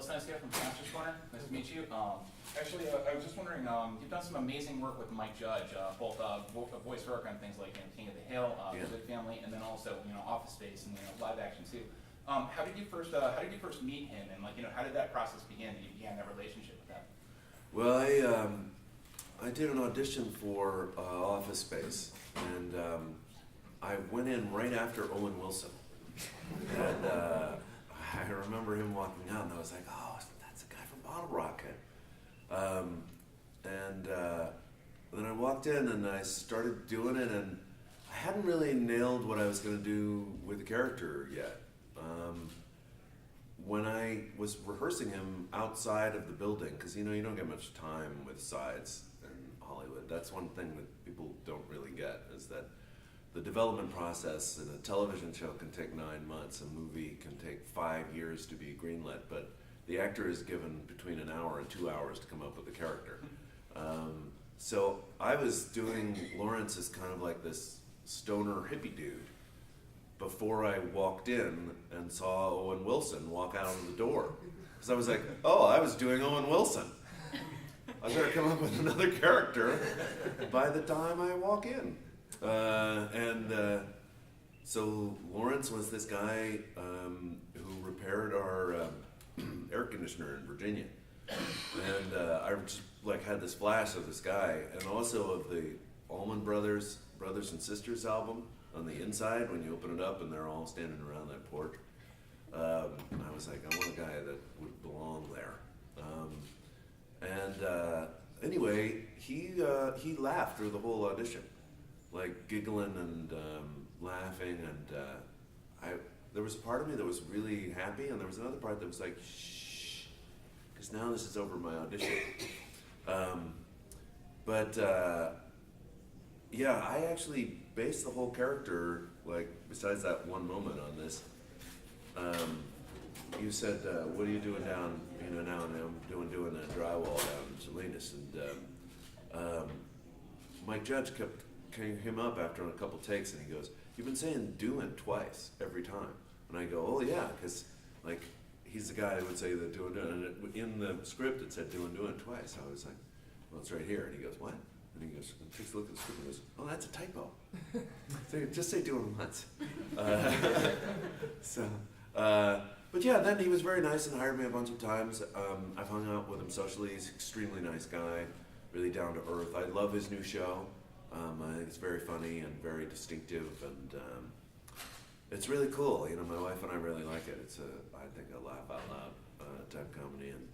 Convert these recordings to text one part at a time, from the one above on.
Sides here from Pastor's Corner. Nice to meet you. Actually, I was just wondering, you've done some amazing work with Mike Judge, both voice work on things like King of the Hill, The Good Family, and then also Office Space and live action too. How did you first meet him, and how did that process begin? That you began that relationship with that? Well, I did an audition for Office Space, and I went in right after Owen Wilson, and I remember him walking out, and I was like, oh, that's the guy from Bottle Rocket. Then I walked in and I started doing it, and I hadn't really nailed what I was going to do with the character yet. When I was rehearsing him outside of the building, because you don't get much time with sides in Hollywood. That's one thing that people don't really get, is that the development process in a television show can take 9 months, a movie can take 5 years to be greenlit, but the actor is given between an hour and 2 hours to come up with a character. So I was doing Lawrence as kind of like this stoner hippie dude before I walked in and saw Owen Wilson walk out of the door. Because I was like, oh, I was doing Owen Wilson. I better come up with another character by the time I walk in. So Lawrence was this guy who repaired our air conditioner in Virginia. And I just had this flash of this guy, and also of the Allman Brothers and Sisters album. On the inside, when you open it up and they're all standing around that porch, I was like, I want a guy that would belong there. Anyway, he laughed through the whole audition, like giggling and laughing, and there was a part of me that was really happy, and there was another part that was like, shh, because now this is over my audition. Yeah, I actually based the whole character, besides that one moment on this. You said, what are you doing down, now, and I'm doing that drywall down in Salinas, and Mike Judge came him up after a couple takes, and he goes, you've been saying doing twice every time. And I go, oh yeah, because he's the guy who would say the doing, and in the script it said doing twice. I was like, well, it's right here. And he goes, what? And he goes, and takes a look at the script and goes, oh, that's a typo. Just say doing once. But yeah, then he was very nice and hired me a bunch of times. I've hung out with him socially. He's an extremely nice guy, really down to earth. I love his new show. I think it's very funny and very distinctive, and it's really cool. My wife and I really like it. It's I think a laugh out loud type comedy, and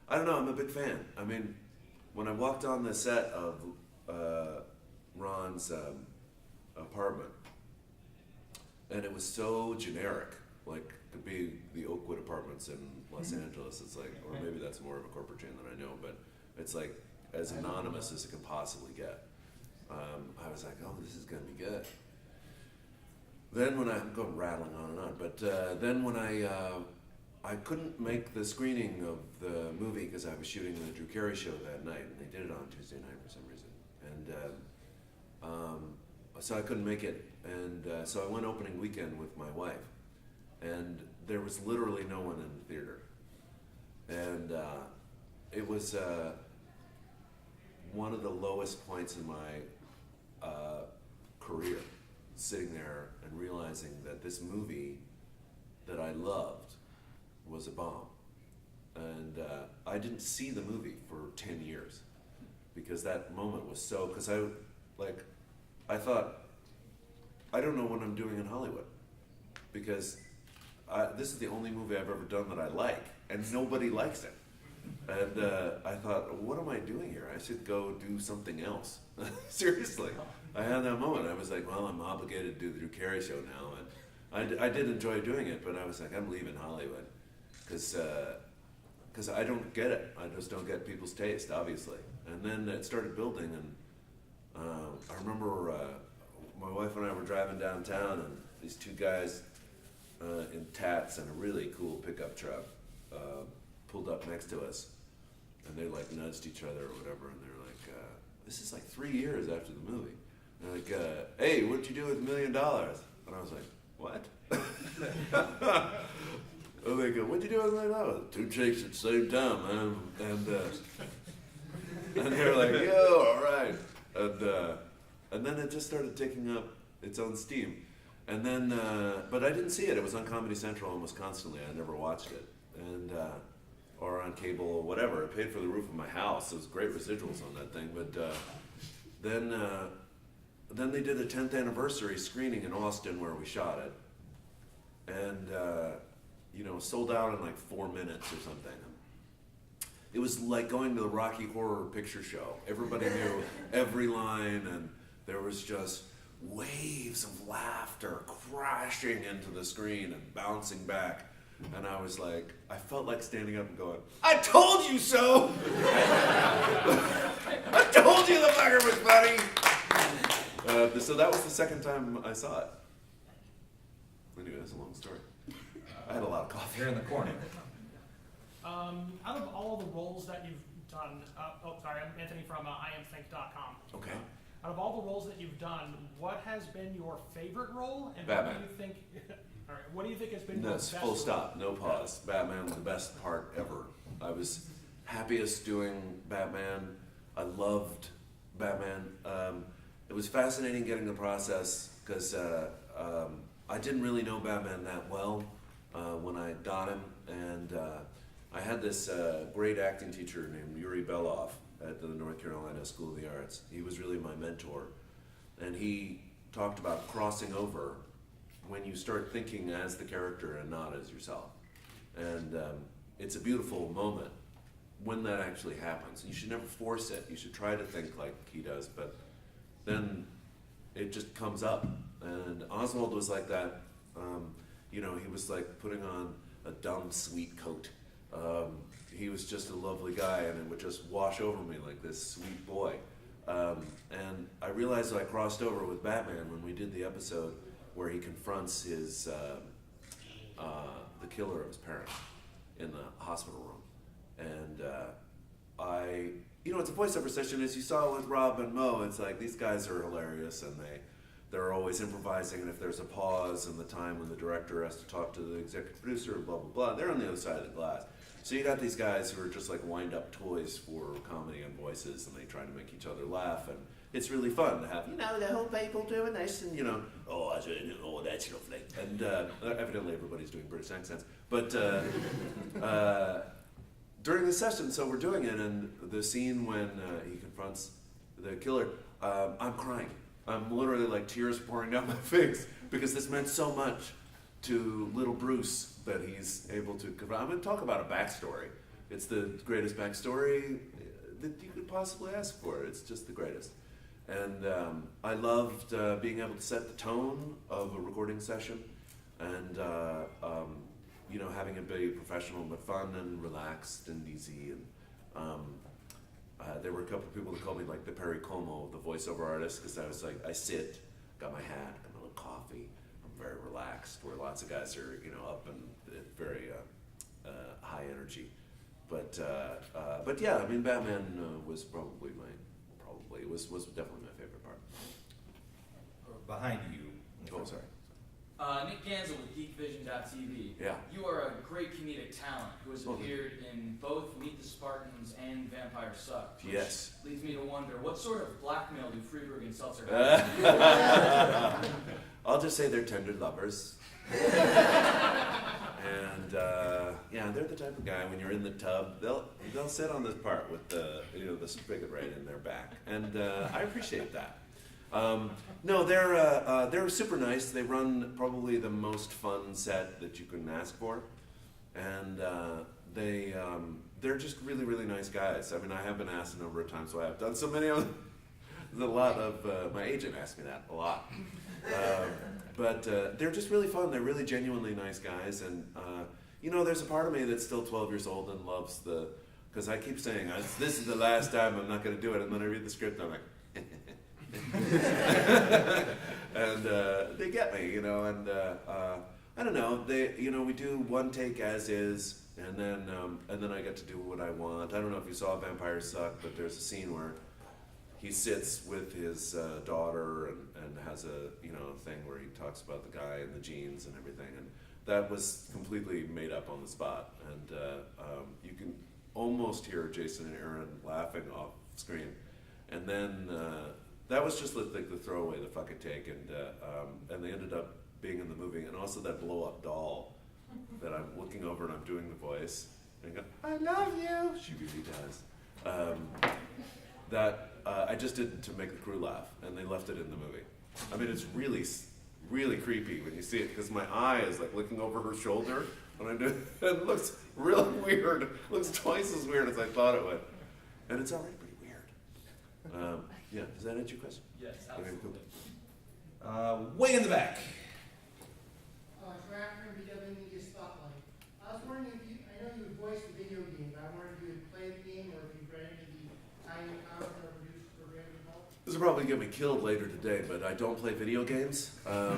I don't know. I'm a big fan. I mean, when I walked on the set of Ron's apartment, and it was so generic, to be the Oakwood Apartments in Los Angeles. It's like, or maybe that's more of a corporate chain than I know, but it's like as anonymous as it can possibly get. I was like, oh, this is going to be good. Then when I'm going rattling on and on, but then when I couldn't make the screening of the movie because I was shooting the Drew Carey show that night, and they did it on Tuesday night for some reason, and so I couldn't make it, and so I went opening weekend with my wife, and there was literally no one in the theater, and it was one of the lowest points in my career, sitting there and realizing that this movie that I loved was a bomb. And I didn't see the movie for 10 years because that moment was so, because I thought, I don't know what I'm doing in Hollywood, because this is the only movie I've ever done that I like, and nobody likes it. And I thought, what am I doing here? I should go do something else. Seriously. I had that moment. I was like, well, I'm obligated to do the Drew Carey show now. And I did enjoy doing it, but I was like, I'm leaving Hollywood. Because I don't get it. I just don't get people's taste, obviously. And then it started building, and I remember my wife and I were driving downtown, and these two guys in tats and a really cool pickup truck pulled up next to us, and they nudged each other or whatever, and they're like, this is 3 years after the movie. And they're like, hey, what'd you do with $1 million? And I was like, what? And they go, what'd you do? I was like, oh, 2 chicks at the same time, man. And they're like, yo, all right. And then it just started taking up its own steam. And then, but I didn't see it. It was on Comedy Central almost constantly. I never watched it. And, or on cable or whatever. It paid for the roof of my house. It was great residuals on that thing. But then they did a 10th anniversary screening in Austin where we shot it. And, sold out in like 4 minutes or something. It was like going to the Rocky Horror Picture Show. Everybody knew every line, and there was just waves of laughter crashing into the screen and bouncing back. And I was like, I felt like standing up and going, I told you so! I told you the fucker was funny! So that was the second time I saw it. Anyway, that's a long story. I had a lot of coffee. You're in the corner. Out of all the roles that you've done, I'm Anthony from IamThink.com. Okay. Out of all the roles that you've done, what has been your favorite role, and Batman. what do you think? All right, what do you think has been No, your it's best full role? stop, no pause. Batman was the best part ever. I was happiest doing Batman. I loved Batman. It was fascinating getting the process because I didn't really know Batman that well when I got him, and I had this great acting teacher named Yuri Beloff at the North Carolina School of the Arts. He was really my mentor, and he talked about crossing over when you start thinking as the character and not as yourself. And it's a beautiful moment when that actually happens. You should never force it. You should try to think like he does, but then it just comes up. And Oswald was like that. He was like putting on a dumb, sweet coat. He was just a lovely guy, and it would just wash over me like this sweet boy. And I realized that I crossed over with Batman when we did the episode where he confronts his the killer of his parents in the hospital room. And it's a voiceover session, as you saw with Rob and Mo. It's like these guys are hilarious, and they're always improvising, and if there's a pause in the time when the director has to talk to the executive producer, blah, blah, blah, they're on the other side of the glass. So you got these guys who are just like wind-up toys for comedy and voices, and they try to make each other laugh, and it's really fun to have, the whole people doing this, and, that's lovely. And evidently everybody's doing British accents. But during the session, so we're doing it, and the scene when he confronts the killer, I'm crying. I'm literally like tears pouring down my face because this meant so much to little Bruce that he's able to confront. I'm going to talk about a backstory. It's the greatest backstory that you could possibly ask for. It's just the greatest. And I loved being able to set the tone of a recording session and, having it be professional but fun and relaxed and easy. And there were a couple of people that called me like the Perry Como, the voiceover artist, because I was like, I sit, got my hat, got my little coffee, I'm very relaxed, where lots of guys are, up and very high energy. But yeah, I mean, Batman was probably was definitely my favorite part. Behind you. Oh, sorry. Nick Gansel with GeekVision.tv. Yeah. You are a great comedic talent who has appeared in both Meet the Spartans and Vampire Suck. Which Yes. leads me to wonder, what sort of blackmail do Friedberg and Seltzer have? I'll just say they're tender lovers. And they're the type of guy when you're in the tub, they'll sit on this part with the spigot right in their back, and I appreciate that. No, they're super nice. They run probably the most fun set that you can ask for, and they're just really, really nice guys. I mean, I have been asked a number of times, so I have done so many of them. There's a lot of my agent asked me that a lot, but they're just really fun. They're really genuinely nice guys, and there's a part of me that's still 12 years old and loves because I keep saying this is the last time I'm not going to do it, and then I read the script and I'm like. And they get me, and I don't know. We do one take as is, and then I get to do what I want. I don't know if you saw Vampire Suck, but there's a scene where he sits with his daughter and has a thing where he talks about the guy and the jeans and everything. And that was completely made up on the spot, and you can almost hear Jason and Aaron laughing off screen, and then that was just like the throwaway, the fuck it take, and they ended up being in the movie, and also that blow up doll that I'm looking over and I'm doing the voice and I go, I love you. She really does. That I just did to make the crew laugh, and they left it in the movie. I mean, it's really creepy when you see it, because my eye is like looking over her shoulder when I do it. It looks really weird. It looks twice as weird as I thought it would. And it's already pretty weird. Yeah, does that answer your question? Yes, Okay, cool. absolutely. Way in the back. Tracker and BW Media Spotlight. I was wondering if you, I know you would voice the video game, but I wondered if you would play the game or if you'd read into the tiny comic or produce program at all. This will probably get me killed later today, but I don't play video games. I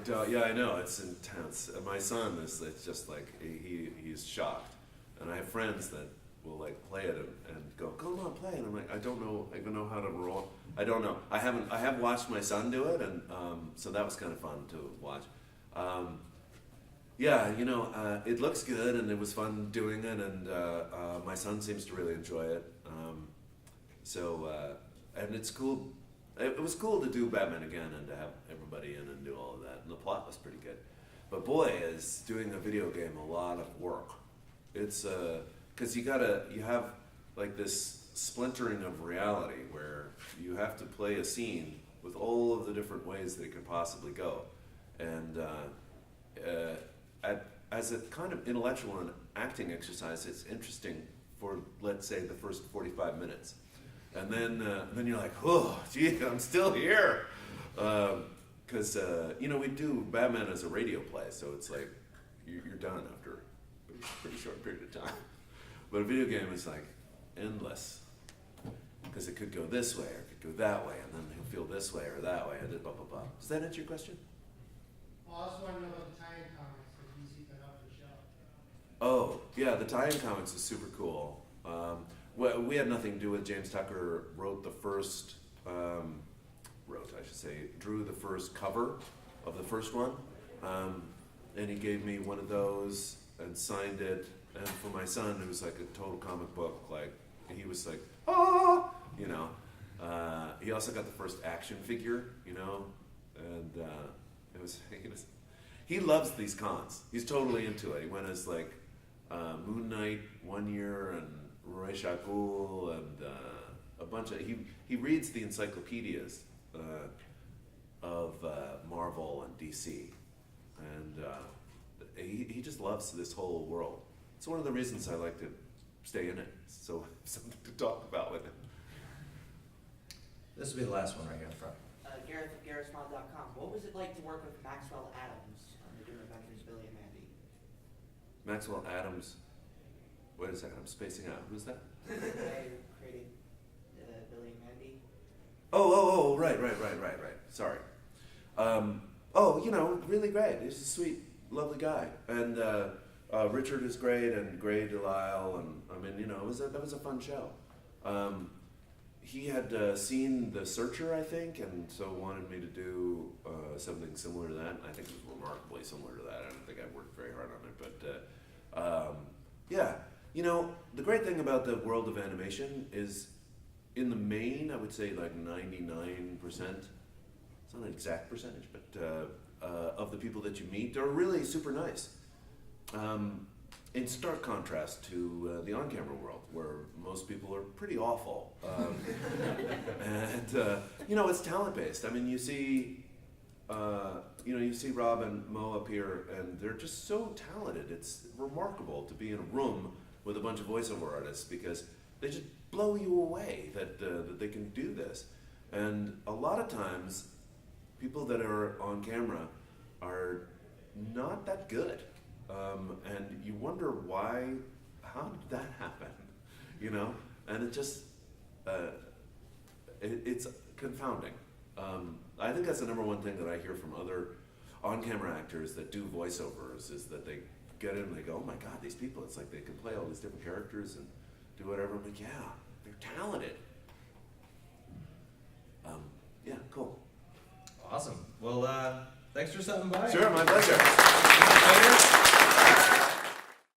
don't. Yeah, I know it's intense. My son is. It's just like he's shocked, and I have friends that will like play it and go, "Come on, play!" And I'm like, I don't know, even know how to roll. I don't know. I have watched my son do it, and so that was kind of fun to watch. Yeah, you know, it looks good, and it was fun doing it, and my son seems to really enjoy it. And it's cool. It was cool to do Batman again and to have everybody in and do all of that. And the plot was pretty good. But boy, is doing a video game a lot of work. It's because you have like this splintering of reality where you have to play a scene with all of the different ways that it could possibly go. And as a kind of intellectual and acting exercise, it's interesting for, let's say, the first 45 minutes. And then you're like, oh, gee, I'm still here. Because, you know, we do Batman as a radio play, so it's like you're done after a pretty short period of time. But a video game is like endless. Because it could go this way or it could go that way, and then he'll feel this way or that way, and then blah, blah, blah. Does that answer your question? Well, I also want to know about the tie-in comics that DC put out for the show. Oh, yeah, the tie-in comics is super cool. Well, we had nothing to do with James Tucker wrote the first, drew the first cover of the first one. And he gave me one of those and signed it. And for my son, it was like a total comic book. Like, he was like, ah, you know. He also got the first action figure, you know. And he loves these cons. He's totally into it. He went as like Moon Knight one year and Roy Shakul and a bunch of he reads the encyclopedias of Marvel and DC, and he just loves this whole world. It's one of the reasons I like to stay in it, so something to talk about with him. This will be the last one right here in front. Gareth at GarethSmile.com. What was it like to work with Maxwell Adams on the Doom Adventures, Billy and Mandy? Maxwell Adams. Wait a second, I'm spacing out. Who's that? The guy who created Billy and Mandy. Oh, right. Sorry. You know, really great. He's a sweet, lovely guy. And Richard is great, and Gray Delisle, and I mean, you know, that was a fun show. He had seen The Searcher, I think, and so wanted me to do something similar to that. I think it was remarkably similar to that. I don't think I worked very hard on it, but yeah. You know, the great thing about the world of animation is, in the main, I would say like 99%, it's not an exact percentage, but of the people that you meet are really super nice. In stark contrast to the on-camera world, where most people are pretty awful. And, you know, it's talent-based. I mean, you see Rob and Mo up here, and they're just so talented. It's remarkable to be in a room with a bunch of voiceover artists, because they just blow you away that they can do this. And a lot of times, people that are on camera are not that good. And you wonder how did that happen? You know? And it just, it's confounding. I think that's the number one thing that I hear from other on-camera actors that do voiceovers, is that they get in and they go, oh my God, these people, it's like they can play all these different characters and do whatever. I'm like, yeah, they're talented. Yeah, cool. Awesome. Well, Thanks for stopping by. Sure, my pleasure.